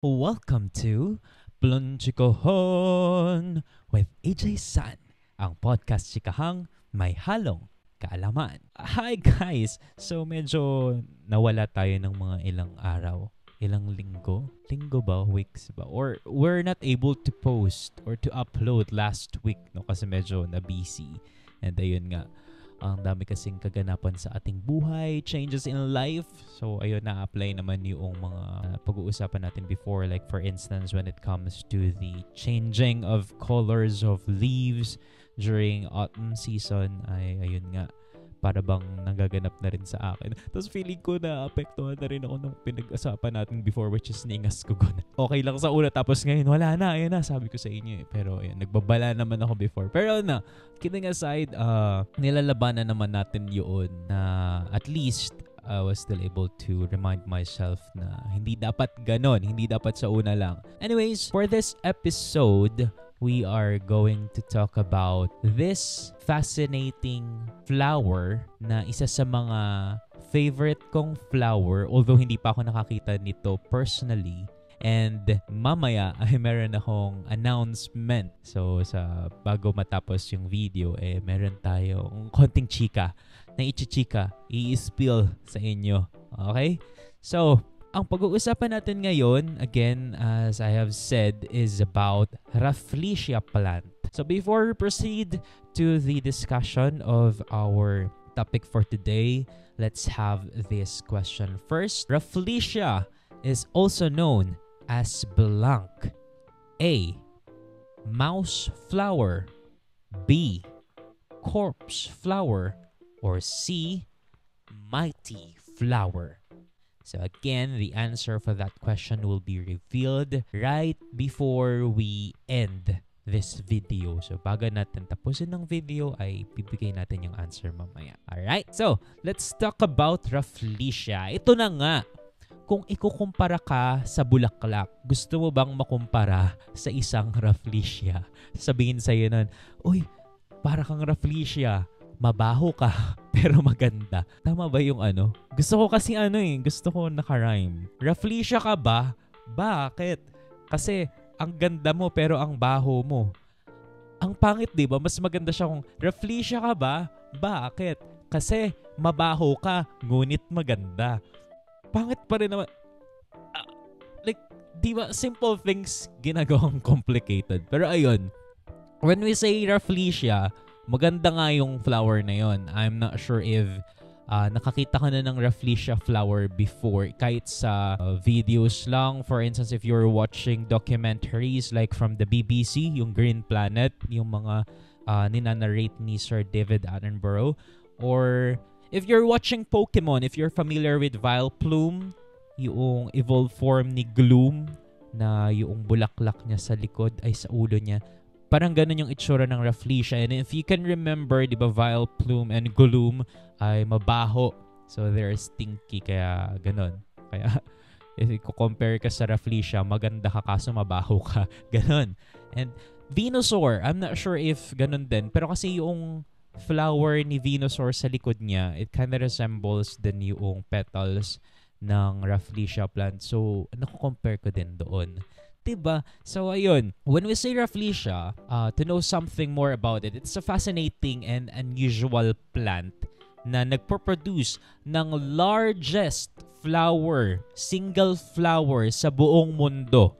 Welcome to Plunchikohon with AJ San, ang podcast chikahang may halong kaalaman. Hi guys! So medyo nawala tayo ng mga ilang araw, ilang linggo. Linggo ba? Weeks ba? Or we're not able to post or to upload last week no kasi medyo na-busy. And ayun nga, ang dami kasing kaganapan sa ating buhay, changes in life. So, ayun, na-apply naman yung mga pag-uusapan natin before. Like, for instance, when it comes to the changing of colors of leaves during autumn season, ay, ayun nga, para bang nagaganap na rin sa akin. Tapos feeling ko na apektuhan na rin ako ng pinag-usapan natin before, which is ningas ko. Okay lang sa una, tapos ngayon, wala na, ayun na, sabi ko sa inyo eh. Pero ayun, nagbabala naman ako before. Pero na, kidding aside, nilalabanan naman natin yun na at least I was still able to remind myself na hindi dapat ganon, hindi dapat sa una lang. Anyways, for this episode, we are going to talk about this fascinating flower na isa sa mga favorite kong flower, although hindi pa ako nakakita nito personally. And mamaya ay meron akong announcement. So sa bago matapos yung video, meron tayong konting chika na i-chika, i-spill sa inyo. Okay? So, ang pag-uusapan natin ngayon, again, as I have said, is about Rafflesia plant. So before we proceed to the discussion of our topic for today, let's have this question first. Rafflesia is also known as blank. A. Mouse flower. B. Corpse flower. Or C. Mighty flower. So again, the answer for that question will be revealed right before we end this video. So bago natin tapusin ng video, ay bibigay natin yung answer mamaya. Alright, so let's talk about Rafflesia. Ito na nga, kung ikukumpara ka sa bulaklak, gusto mo bang makumpara sa isang Rafflesia? Sabihin sa'yo nun, uy, para kang Rafflesia. Mabaho ka, pero maganda. Tama ba yung ano? Gusto ko kasi gusto ko naka-rhyme. Rafflesia ka ba? Bakit? Kasi ang ganda mo pero ang baho mo. Ang pangit, di ba? Mas maganda siya kung Rafflesia ka ba? Bakit? Kasi mabaho ka, ngunit maganda. Pangit pa rin naman. Like, di ba? Simple things ginagawang complicated. Pero ayun, when we say Rafflesia, maganda nga yung flower na yon. I'm not sure if nakakita ka na ng Rafflesia flower before. Kahit sa videos lang. For instance, if you're watching documentaries like from the BBC, yung Green Planet, yung mga ninanarrate ni Sir David Attenborough. Or if you're watching Pokemon, if you're familiar with Vileplume, yung evolved form ni Gloom, na yung bulaklak niya sa likod ay sa ulo niya. Parang ganun yung itsura ng Rafflesia. And if you can remember, di ba, Vileplume and Gloom ay mabaho. So, they're stinky. Kaya ganun. Kaya, if i-compare ka sa Rafflesia, maganda ka kaso mabaho ka. Ganun. And Venusaur, I'm not sure if ganun din. Pero kasi yung flower ni Venusaur sa likod niya, it kind of resembles din yung petals ng Rafflesia plant. So, nakukompare ko din doon. Diba? So, ayun. When we say Rafflesia, to know something more about it, it's a fascinating and unusual plant na nagpo-produce ng largest flower, single flower sa buong mundo.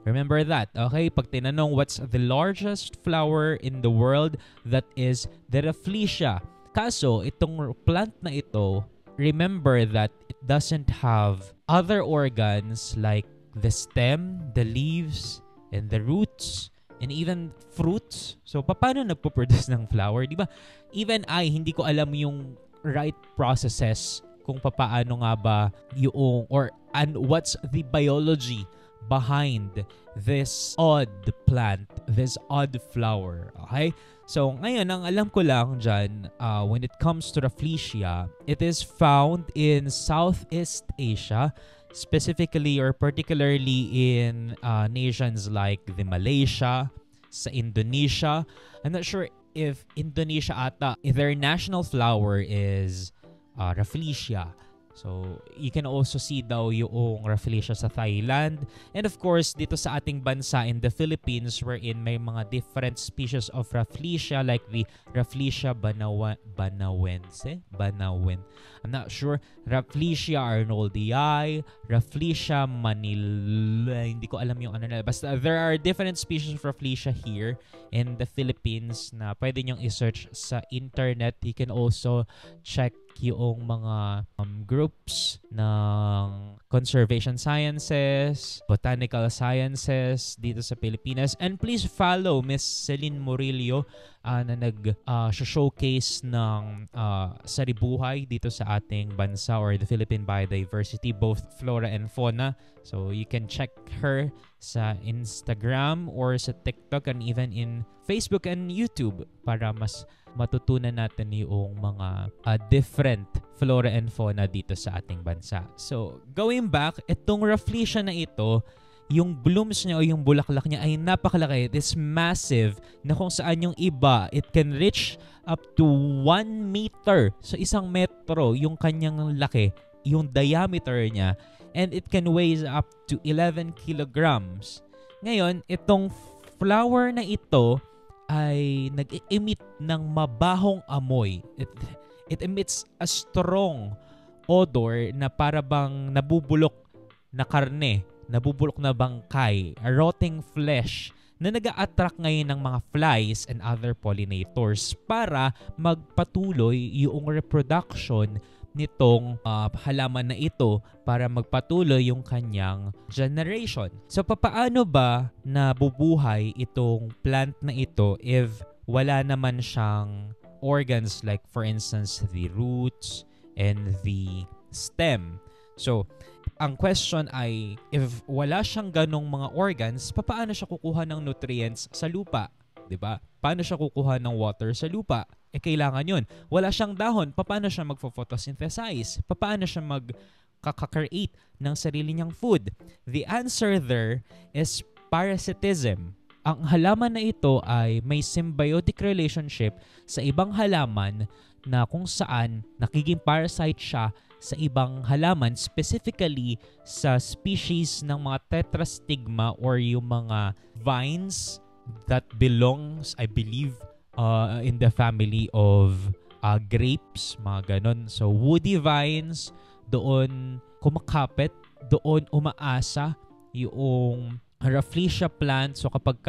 Remember that, okay? Pag tinanong what's the largest flower in the world, that is the Rafflesia. Kaso, itong plant na ito, remember that it doesn't have other organs like the stem, the leaves, and the roots, and even fruits. So, paano nagpo-produce ng flower? Di ba? Even hindi ko alam yung right processes kung paano nga ba yung, and what's the biology behind this odd plant, this odd flower. Okay? So, ngayon, ang alam ko lang dyan, when it comes to Rafflesia, it is found in Southeast Asia, specifically or particularly in nations like the Malaysia, sa Indonesia. I'm not sure if Indonesia ata, their national flower is Rafflesia. So, you can also see daw yung Rafflesia sa Thailand. And of course, dito sa ating bansa in the Philippines, wherein may mga different species of Rafflesia like the Rafflesia banawense? I'm not sure. Rafflesia arnoldii, Rafflesia manila, hindi ko alam yung ano na. Basta there are different species of Rafflesia here in the Philippines na pwede nyong i-search sa internet. You can also check yung mga groups ng conservation sciences, botanical sciences dito sa Pilipinas. And please follow Miss Celine Murillo na nag-showcase ng saribuhay dito sa ating bansa or the Philippine Biodiversity, both flora and fauna. So you can check her sa Instagram or sa TikTok and even in Facebook and YouTube para mas matutunan natin yung mga different flora and fauna dito sa ating bansa. So, going back, itong Rafflesia na ito, yung blooms niya o yung bulaklak niya ay napakalaki. It is massive na kung saan yung iba, it can reach up to 1 meter. So, 1 metro yung kanyang laki, yung diameter niya. And it can weigh up to 11 kilograms. Ngayon, itong flower na ito ay nag-emit ng mabahong amoy. It emits a strong odor na para bang nabubulok na karne, nabubulok na bangkay, a rotting flesh na nag-a-attract ngayon ng mga flies and other pollinators para magpatuloy yung reproduction nitong halaman na ito para magpatuloy yung kanyang generation. So, papaano ba nabubuhay itong plant na ito if wala naman siyang organs like for instance the roots and the stem? So, ang question ay if wala siyang ganong mga organs, papaano siya kukuha ng nutrients sa lupa? 'Di ba? Paano siya kukuha ng water sa lupa? Kailangan yun. Wala siyang dahon. Paano siya mag-photosynthesize? Paano siya mag-create ng sarili niyang food? The answer there is parasitism. Ang halaman na ito ay may symbiotic relationship sa ibang halaman na kung saan nakiging parasite siya sa ibang halaman, specifically sa species ng mga tetrastigma or yung mga vines that belongs, I believe, in the family of grapes, mga ganon. So, woody vines, doon kumakapit, doon umaasa yung Rafflesia plant. So, kapag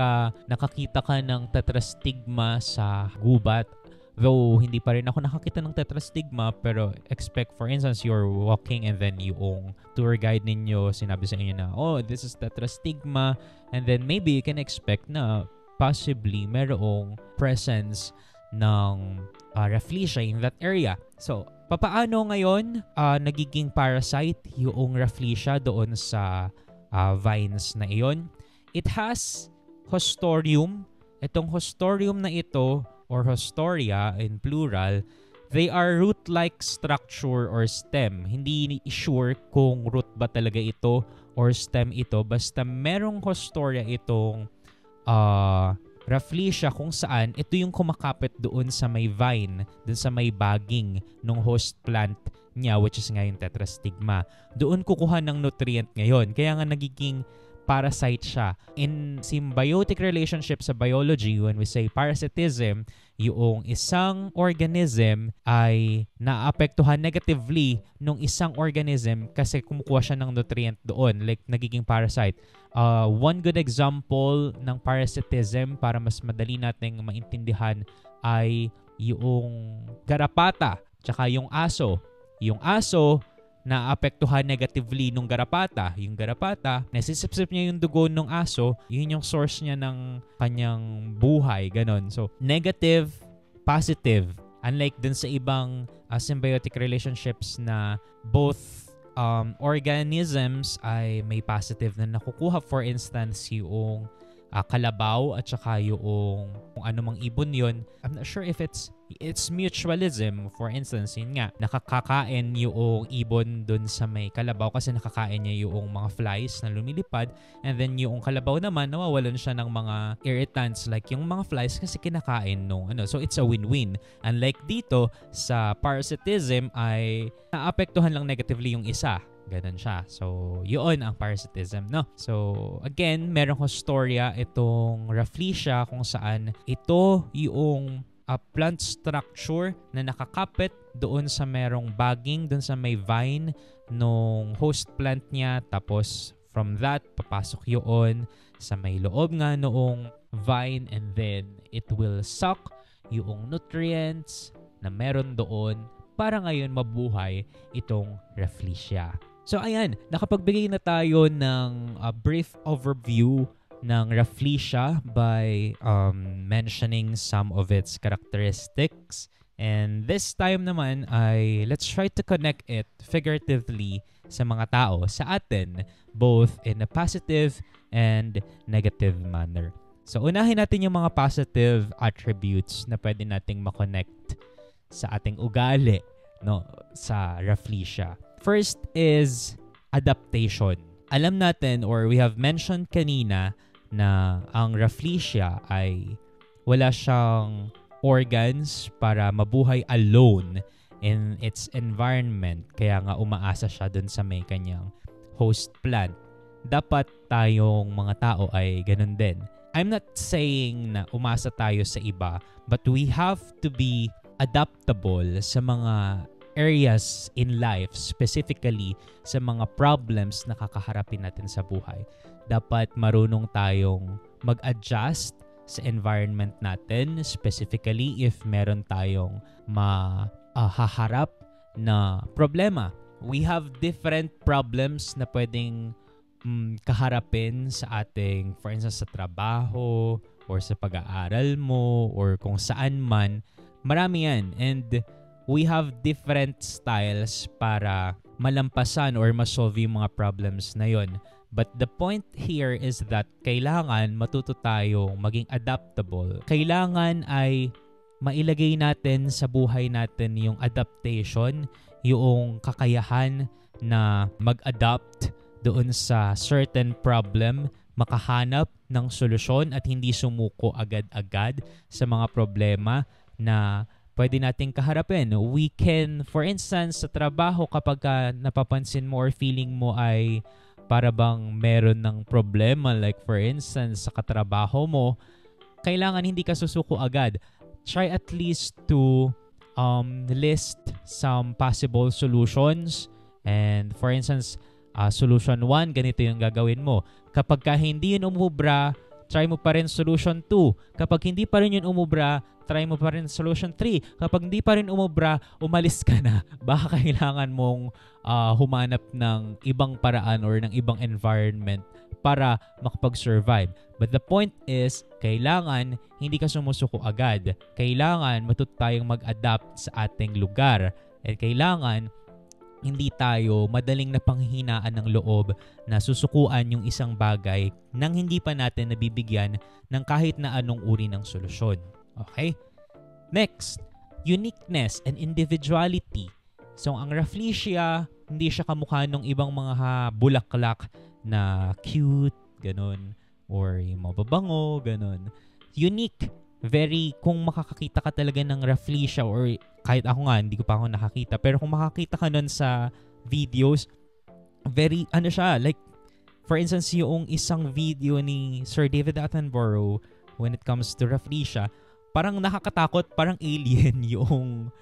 nakakita ka ng tetrastigma sa gubat, though hindi pa rin ako nakakita ng tetrastigma, pero expect for instance, you're walking and then yung tour guide ninyo, sinabi sa inyo na, oh, this is tetrastigma, and then maybe you can expect na possibly merong presence ng Rafflesia in that area. So, papaano ngayon nagiging parasite yung Rafflesia doon sa vines na iyon? It has hostorium. Itong hostorium na ito, or hostoria in plural, they are root-like structure or stem. Hindi sure kung root ba talaga ito or stem ito. Basta merong hostoria itong Rafflesia kung saan ito yung kumakapit doon sa may vine, doon sa may baging ng host plant niya, which is nga yung tetrastigma. Doon kukuha ng nutrient ngayon. Kaya nga nagiging parasite siya. In symbiotic relationship sa biology, when we say parasitism, yung isang organism ay naapektuhan negatively nung isang organism kasi kumukuha siya ng nutrient doon, like nagiging parasite. One good example ng parasitism para mas madali nating maintindihan ay yung garapata tsaka yung aso. Yung aso naapektuhan negatively nung garapata. Yung garapata, nasisipsip niya yung dugo ng aso, yun yung source niya ng kanyang buhay, ganon. So, negative, positive. Unlike dun sa ibang symbiotic relationships na both organisms ay may positive na nakukuha. For instance, yung kalabaw at saka yung kung ano mang ibon yon. I'm not sure if it's mutualism. For instance, yun nga, nakakakain yung ibon dun sa may kalabaw kasi nakakain niya yung mga flies na lumilipad, and then yung kalabaw naman nawawalan siya ng mga irritants like yung mga flies kasi kinakain nung ano. So it's a win-win. Unlike dito sa parasitism ay naapektuhan lang negatively yung isa. Ganun siya. So, yun ang parasitism, no? So, again, meron ko storya itong Rafflesia kung saan ito yung plant structure na nakakapit doon sa merong bagging, doon sa may vine nung host plant niya. Tapos, from that, papasok yun sa may loob nga noong vine, and then it will suck yung nutrients na meron doon para ngayon mabuhay itong Rafflesia. So ayan, nakapagbigay na tayo ng brief overview ng Rafflesia by mentioning some of its characteristics. And this time naman ay let's try to connect it figuratively sa mga tao, sa atin, both in a positive and negative manner. So unahin natin yung mga positive attributes na pwede nating makonect sa ating ugali, no, sa Rafflesia. First is adaptation. Alam natin, or we have mentioned kanina, na ang Rafflesia ay wala siyang organs para mabuhay alone in its environment. Kaya nga umaasa siya dun sa may kanyang host plant. Dapat tayong mga tao ay ganun din. I'm not saying na umasa tayo sa iba, but we have to be adaptable sa mga areas in life, specifically sa mga problems na kakaharapin natin sa buhay. Dapat marunong tayong mag-adjust sa environment natin, specifically if meron tayong mahaharap na problema. We have different problems na pwedeng kaharapin sa ating, for instance, sa trabaho or sa pag-aaral mo or kung saan man. Marami yan, and we have different styles para malampasan or masolve yung mga problems na yon. But the point here is that kailangan matuto tayong maging adaptable. Kailangan ay mailagay natin sa buhay natin yung adaptation, yung kakayahan na mag-adapt doon sa certain problem, makahanap ng solusyon at hindi sumuko agad-agad sa mga problema na pwede nating kaharapin. We can, for instance, sa trabaho, kapag napapansin mo or feeling mo ay para bang meron ng problema, like for instance, sa katrabaho mo, kailangan hindi ka susuko agad. Try at least to list some possible solutions. And for instance, solution 1, ganito yung gagawin mo. Kapag hindi yun umubra, try mo pa rin solution 2. Kapag hindi pa rin yun umubra, try mo pa rin solution 3. Kapag hindi pa rin umubra, umalis ka na. Baka kailangan mong humanap ng ibang paraan or ng ibang environment para makapag-survive. But the point is, kailangan hindi ka sumusuko agad. Kailangan matuto tayong mag-adapt sa ating lugar. At kailangan hindi tayo madaling napanghihinaan ng loob na susukuan yung isang bagay nang hindi pa natin nabibigyan ng kahit na anong uri ng solusyon. Okay? Next, uniqueness and individuality. So, ang Rafflesia, hindi siya kamukha ng ibang mga bulaklak na cute, ganun, or yung mababango, ganun. Unique. Very, kung makakakita ka talaga ng Rafflesia, or kahit ako nga, hindi ko pa ako nakakita, pero kung makakita ka nun sa videos, very, ano siya, like, for instance, yung isang video ni Sir David Attenborough when it comes to Rafflesia, parang nakakatakot, parang alien yung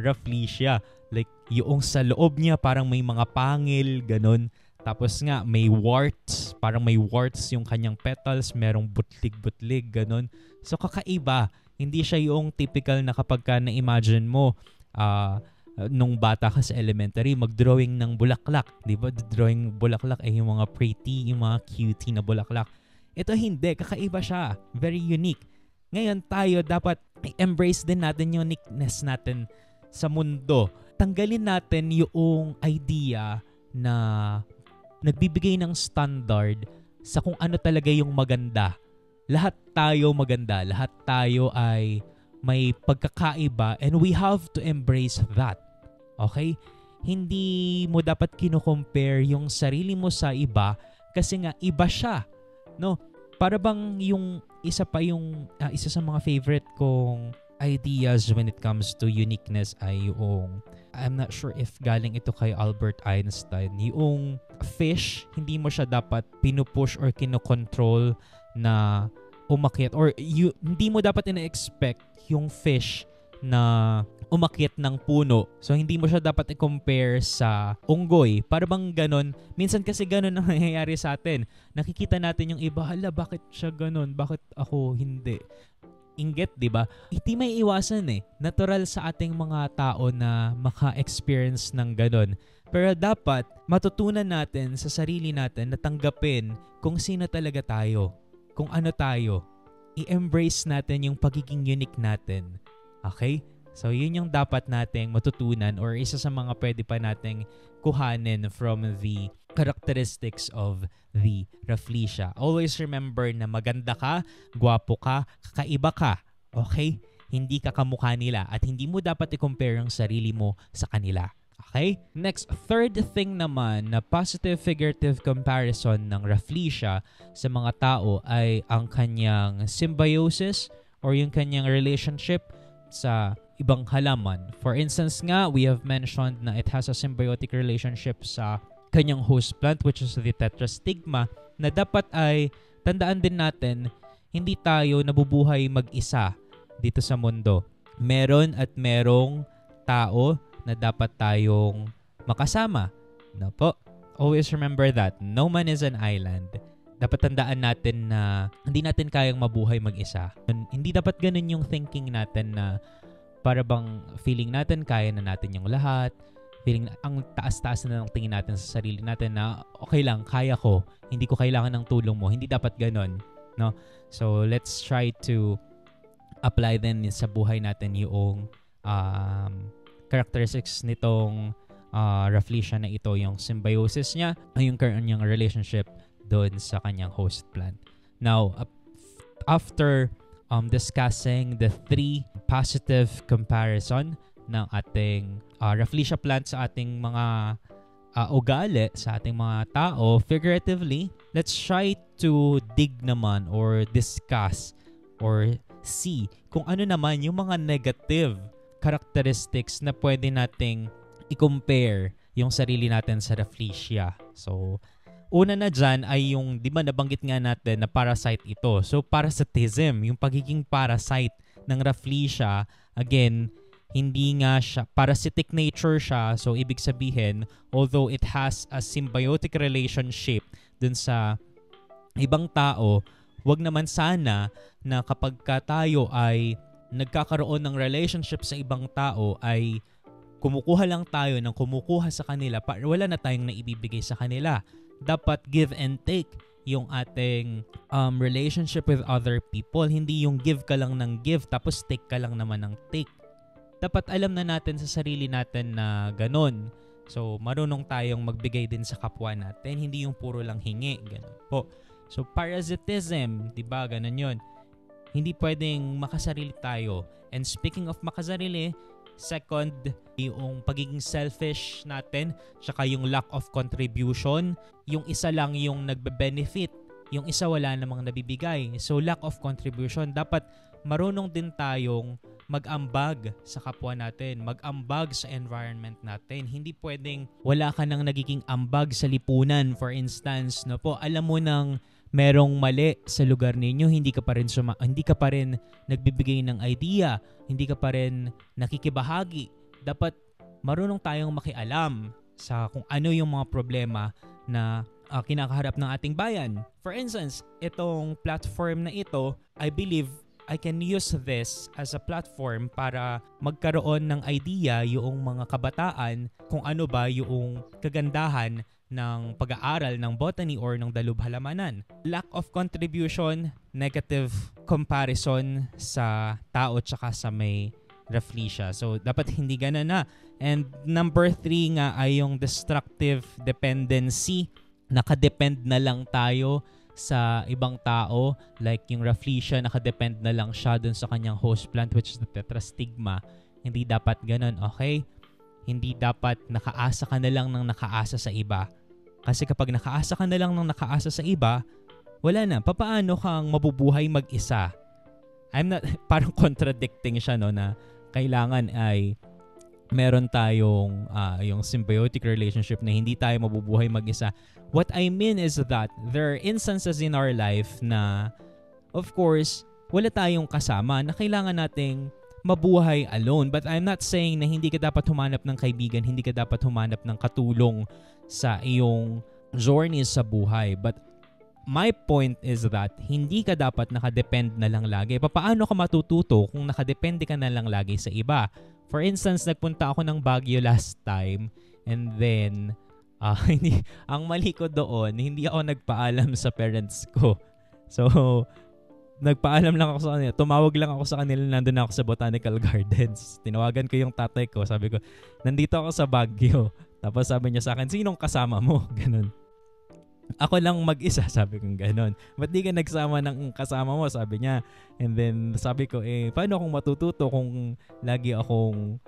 Rafflesia. Like, yung sa loob niya, parang may mga pangil, ganun. Tapos nga, may warts. Parang may warts yung kanyang petals. Merong butlig-butlig, ganun. So, kakaiba. Hindi siya yung typical na kapag ka na-imagine mo, nung bata ka sa elementary, mag-drawing ng bulaklak. Di ba? Drawing bulaklak ay yung mga pretty, yung mga cutie na bulaklak. Ito hindi. Kakaiba siya. Very unique. Ngayon, tayo dapat i-embrace din natin yung uniqueness natin sa mundo. Tanggalin natin yung idea na nagbibigay ng standard sa kung ano talaga yung maganda lahat tayo maganda, lahat tayo ay may pagkakaiba, and we have to embrace that. Okay? Hindi mo dapat kino-compare yung sarili mo sa iba kasi nga iba siya. No? Para bang yung isa sa mga favorite kong ideas when it comes to uniqueness ay yung, I'm not sure if galing ito kay Albert Einstein, yung fish, hindi mo siya dapat pinupush or kinokontrol na umakyat, or hindi mo dapat ina-expect yung fish na umakyat ng puno. So, hindi mo siya dapat i-compare sa unggoy. Para bang ganon? Minsan kasi ganon ang nangyayari sa atin. Nakikita natin yung iba, hala, bakit siya ganon? Bakit ako hindi? Inggit, di ba? Hindi may iwasan eh. Natural sa ating mga tao na maka-experience ng ganon. Pero dapat matutunan natin sa sarili natin na tanggapin kung sino talaga tayo. Kung ano tayo. I-embrace natin yung pagiging unique natin. Okay? So, yun yung dapat nating matutunan, or isa sa mga pwede pa nating kuhanin from the characteristics of the Rafflesia. Always remember na maganda ka, gwapo ka, kakaiba ka. Okay? Hindi ka kamukha nila at hindi mo dapat i-compare ang sarili mo sa kanila. Okay? Next, third thing naman na positive figurative comparison ng Rafflesia sa mga tao ay ang kanyang symbiosis or yung kanyang relationship sa ibang halaman. For instance nga, we have mentioned na it has a symbiotic relationship sa kanyang host plant, which is the tetrastigma, na dapat ay tandaan din natin, hindi tayo nabubuhay mag-isa dito sa mundo. Meron at merong tao na dapat tayong makasama. No po? Always remember that. No man is an island. Dapat tandaan natin na hindi natin kayang mabuhay mag-isa. Hindi dapat ganun yung thinking natin na para bang feeling natin kaya na natin yung lahat. Feeling ang taas-taas na ng tingin natin sa sarili natin na okay lang, kaya ko. Hindi ko kailangan ng tulong mo. Hindi dapat ganun. No? So, let's try to apply din sa buhay natin yung characteristics nitong Rafflesia na ito, yung symbiosis niya, yung kanyang relationship doon sa kanyang host plant. Now, after discussing the three positive comparison ng ating Rafflesia plant sa ating mga ugali, sa ating mga tao, figuratively, let's try to dig naman or discuss or see kung ano naman yung mga negative characteristics na pwede nating i-compare yung sarili natin sa Rafflesia. So, una na dyan ay yung, di ba nabanggit nga natin na parasite ito. So, parasitism, yung pagiging parasite ng Rafflesia, again, hindi nga siya, parasitic nature siya. So, ibig sabihin, although it has a symbiotic relationship dun sa ibang tao, wag naman sana na kapag tayo ay nagkakaroon ng relationship sa ibang tao ay kumukuha lang tayo ng kumukuha sa kanila, wala na tayong naibibigay sa kanila. Dapat give and take yung ating relationship with other people. Hindi yung give ka lang ng give tapos take ka lang naman ng take. Dapat alam na natin sa sarili natin na ganun. So, marunong tayong magbigay din sa kapwa natin. Hindi yung puro lang hingi. Ganun po. So, parasitism, diba? Ganun yun. Hindi pwedeng makasarili tayo. And speaking of makasarili, second, yung pagiging selfish natin, tsaka yung lack of contribution. Yung isa lang yung nagbe-benefit, yung isa wala namang nabibigay. So, lack of contribution. Dapat marunong din tayong mag-ambag sa kapwa natin, mag-ambag sa environment natin. Hindi pwedeng wala ka nang nagiging ambag sa lipunan, for instance, no po. Alam mo nang merong mali sa lugar ninyo, hindi ka pa rin nagbibigay ng idea, hindi ka pa rin nakikibahagi. Dapat marunong tayong makialam sa kung ano yung mga problema na kinakaharap ng ating bayan. For instance, itong platform na ito, I believe I can use this as a platform para magkaroon ng idea yung mga kabataan kung ano ba yung kagandahan ng pag-aaral ng botany or ng dalubhalamanan. Lack of contribution, negative comparison sa tao tsaka sa may Rafflesia. So, dapat hindi ganun na. And number 3 nga ay yung destructive dependency. Nakadepend na lang tayo sa ibang tao, like yung Rafflesia, nakadepend na lang siya dun sa kanyang host plant, which is the Tetrastigma. Hindi dapat ganun, okay? Hindi dapat nakaasa ka na lang ng nakaasa sa iba. Kasi kapag nakaasa ka na lang ng nakaasa sa iba, wala na. Papaano kang mabubuhay mag-isa? I'm not, parang contradicting siya, no, na kailangan ay meron tayong yung symbiotic relationship na hindi tayo mabubuhay mag-isa. What I mean is that there are instances in our life na, of course, wala tayong kasama na kailangan nating mabuhay alone. But I'm not saying na hindi ka dapat humanap ng kaibigan, hindi ka dapat humanap ng katulong sa iyong journey sa buhay. But my point is that hindi ka dapat nakadepend na lang lagi. Paano ka matututo kung nakadepende ka na lang lagi sa iba? For instance, nagpunta ako ng Baguio last time and then ang mali ko doon, hindi ako nagpaalam sa parents ko. So, nagpaalam lang ako sa kanila. Tumawag lang ako sa kanila, nandun ako sa Botanical Gardens. Tinawagan ko yung tatay ko. Sabi ko, nandito ako sa Baguio. Tapos sabi niya sa akin, sinong kasama mo? Ganun. Ako lang mag-isa, sabi ko ganun. Ba't di ka nagsama ng kasama mo? Sabi niya. And then sabi ko, paano akong matututo kung lagi akong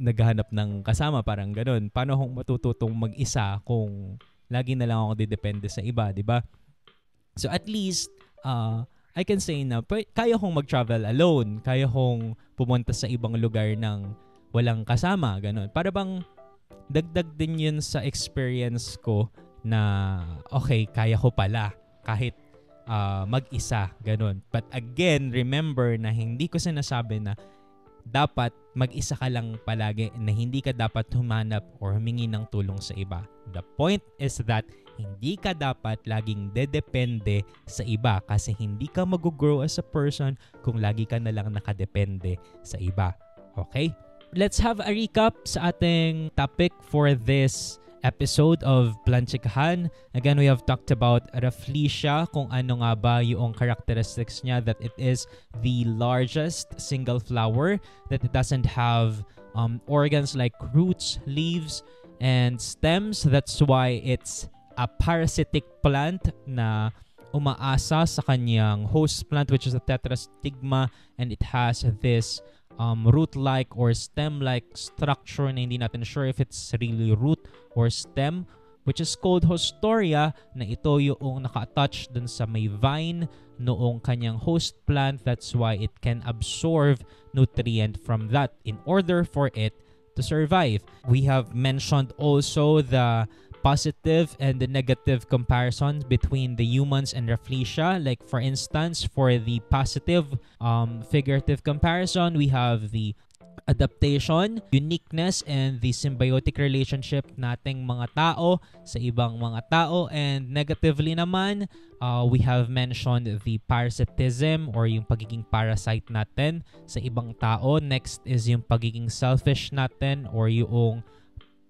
naghahanap ng kasama, parang ganun. Paano akong matututong mag-isa kung lagi na lang ako didepende sa iba, di ba? So at least, I can say na kaya kong mag-travel alone. Kaya kong pumunta sa ibang lugar ng walang kasama, ganun. Para bang dagdag din yun sa experience ko na okay, kaya ko pala kahit mag-isa, ganun. But again, remember na hindi ko sinasabi na dapat mag-isa ka lang palagi, na hindi ka dapat humanap or humingi ng tulong sa iba. The point is that hindi ka dapat laging dedepende sa iba kasi hindi ka mag-grow as a person kung lagi ka na lang nakadepende sa iba. Okay? Let's have a recap sa ating topic for this episode of Planchikahan. Again, we have talked about Rafflesia, kung ano nga ba yung characteristics niya, that it is the largest single flower, that it doesn't have organs like roots, leaves, and stems. That's why it's a parasitic plant na umaasa sa kanyang host plant, which is a Tetrastigma, and it has this root-like or stem-like structure na hindi natin sure if it's really root or stem, which is called Haustoria, na ito yung naka-attach dun sa may vine noong kanyang host plant. That's why it can absorb nutrient from that in order for it to survive. We have mentioned also the positive and the negative comparison between the humans and Rafflesia. Like for instance, for the positive figurative comparison, we have the adaptation, uniqueness, and the symbiotic relationship nating mga tao sa ibang mga tao. And negatively naman, we have mentioned the parasitism or yung pagiging parasite natin sa ibang tao. Next is yung pagiging selfish natin or yung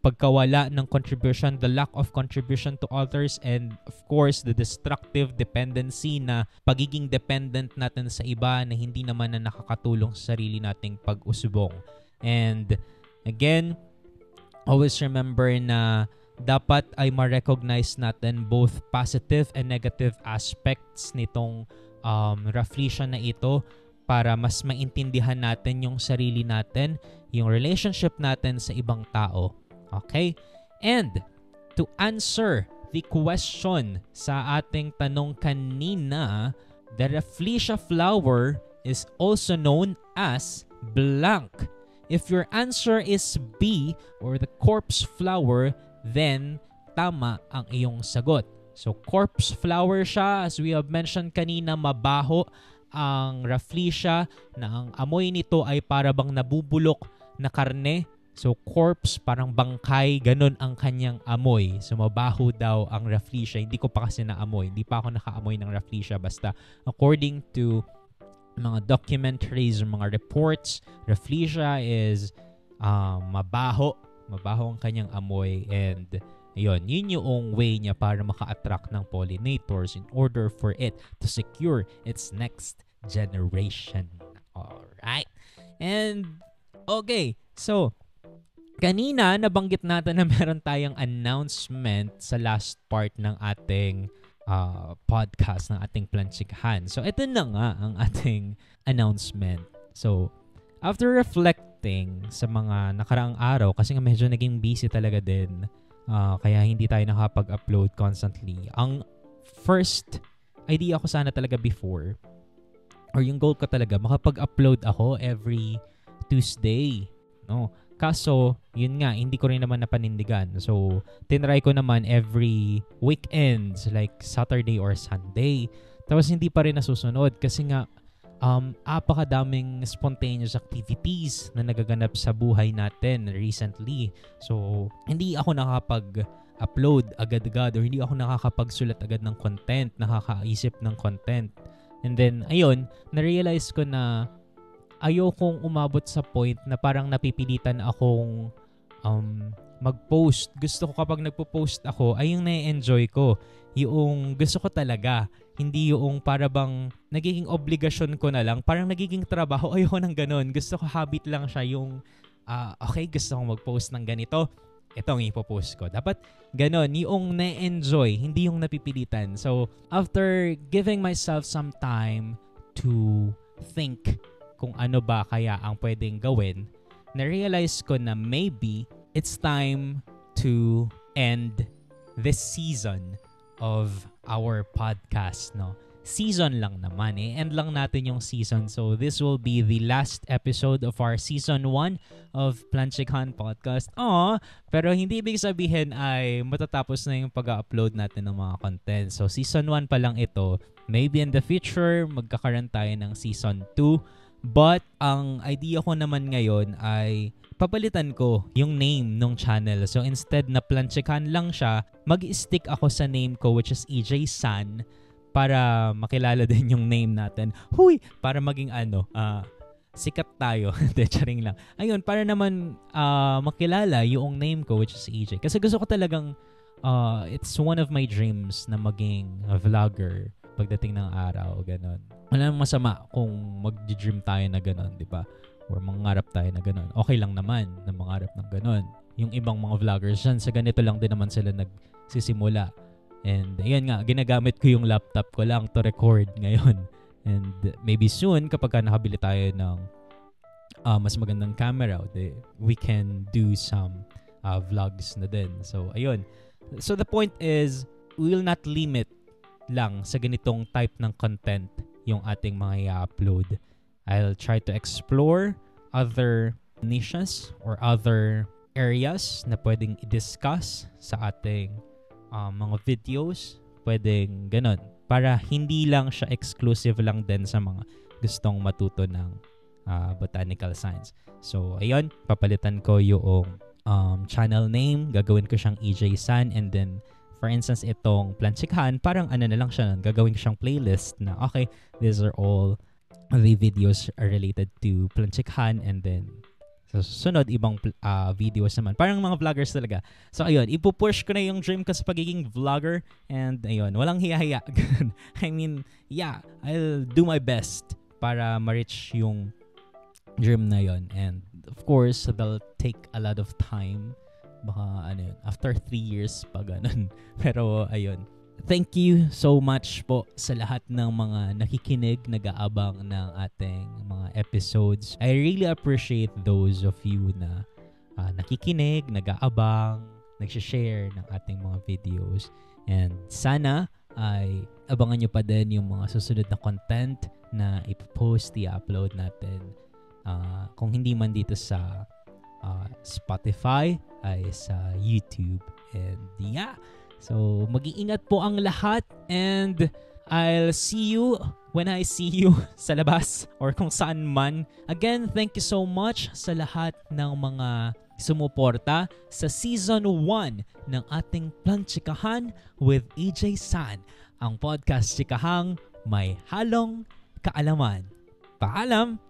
pagkawala ng contribution, the lack of contribution to others, and of course, the destructive dependency na pagiging dependent natin sa iba na hindi naman na nakakatulong sa sarili nating pag-usbong. And again, always remember na dapat ay ma-recognize natin both positive and negative aspects nitong Rafflesia na ito para mas maintindihan natin yung sarili natin, yung relationship natin sa ibang tao. Okay? And to answer the question sa ating tanong kanina, the Rafflesia flower is also known as blank. If your answer is B or the corpse flower, then tama ang iyong sagot. So corpse flower siya, as we have mentioned kanina, mabaho ang Rafflesia na ang amoy nito ay para bang nabubulok na karne. So corpse, parang bangkay, ganun ang kanyang amoy. So mabaho daw ang Rafflesia. Hindi ko pa kasi naamoy. Hindi pa ako nakaamoy ng Rafflesia. Basta according to mga documentaries, mga reports, Rafflesia is mabaho. Mabaho ang kanyang amoy. And yun yung way niya para maka-attract ng pollinators in order for it to secure its next generation. Alright. And okay, so kanina, nabanggit natin na meron tayong announcement sa last part ng ating podcast ng ating Planchikahan. So, ito na nga ang ating announcement. So, after reflecting sa mga nakaraang araw, kasi nga medyo naging busy talaga din, kaya hindi tayo nakapag-upload constantly. Ang first idea ko sana talaga before, or yung goal ko talaga, makapag-upload ako every Tuesday. No? Kaso, yun nga, hindi ko rin naman napanindigan. So, tinry ko naman every weekends, like Saturday or Sunday. Tapos, hindi pa rin nasusunod kasi nga, apakadaming spontaneous activities na nagaganap sa buhay natin recently. So, hindi ako nakapag-upload agad-agad or hindi ako nakakapagsulat agad ng content, nakakaisip ng content. And then, ayun, na-realize ko na ayokong umabot sa point na parang napipilitan akong mag-post. Gusto ko kapag nagpo-post ako, ay yung na-enjoy ko. Yung gusto ko talaga. Hindi yung para bang nagiging obligasyon ko na lang. Parang nagiging trabaho. Ayoko ng ganun. Gusto ko habit lang siya yung, okay, gusto kong mag-post ng ganito. Ito ang ipopost ko. Dapat ganun. Yung na-enjoy, hindi yung napipilitan. So, after giving myself some time to think kung ano ba kaya ang pwedeng gawin, na-realize ko na maybe it's time to end this season of our podcast, no? Season lang naman eh. End lang natin yung season. So this will be the last episode of our season 1 of Planchikahan Podcast. Pero hindi ibig sabihin ay matatapos na yung pag-upload natin ng mga content. So season 1 pa lang ito. Maybe in the future, magkakaroon tayo ng season 2. But ang idea ko naman ngayon ay papalitan ko yung name ng channel. So instead na Planchikahan lang siya, mag-stick ako sa name ko which is EJ San para makilala din yung name natin. Huy! Para maging sikat tayo. Charing lang. Ayun, para naman makilala yung name ko which is EJ. Kasi gusto ko talagang it's one of my dreams na maging vlogger pagdating ng araw, ganon. Wala namang masama kung mag-dream tayo na ganon, di ba? Or mangarap tayo na ganon. Okay lang naman na mangarap ng ganon. Yung ibang mga vloggers dyan, sa ganito lang din naman sila nagsisimula. And ayan nga, ginagamit ko yung laptop ko lang to record ngayon. And maybe soon, kapag nakabili tayo ng mas magandang camera, we can do some vlogs na din. So, ayun. So, the point is, we will not limit lang sa ganitong type ng content yung ating mga i-upload. I'll try to explore other niches or other areas na pwedeng i-discuss sa ating mga videos. Pwedeng ganun. Para hindi lang siya exclusive lang din sa mga gustong matuto ng botanical science. So, ayun. Papalitan ko yung channel name. Gagawin ko siyang EJ San, and then for instance, itong Planchikahan, parang na lang siya nun. Gagawin ko siyang playlist na, okay, these are all the videos are related to Planchikahan, and then sa susunod, ibang videos naman. Parang mga vloggers talaga. So, ayun, ipupush ko na yung dream ko sa pagiging vlogger, and ayun, walang hiya-hiya. I mean, yeah, I'll do my best para ma-reach yung dream na yun. And of course, that'll take a lot of time. Baka after 3 years pa ganun. Pero ayun. Thank you so much po sa lahat ng mga nakikinig, nag-aabang ng ating mga episodes. I really appreciate those of you na nakikinig, nag-aabang, nag-share ng ating mga videos. And sana ay abangan nyo pa din yung mga susunod na content na ipopost, i-upload natin. Kung hindi man dito sa Spotify, ay sa YouTube. And yeah, so mag-iingat po ang lahat, and I'll see you when I see you sa labas or kung saan man. Again, thank you so much sa lahat ng mga sumuporta sa Season 1 ng ating Planchikahan with EJ San, ang podcast chikahang may halong kaalaman. Paalam!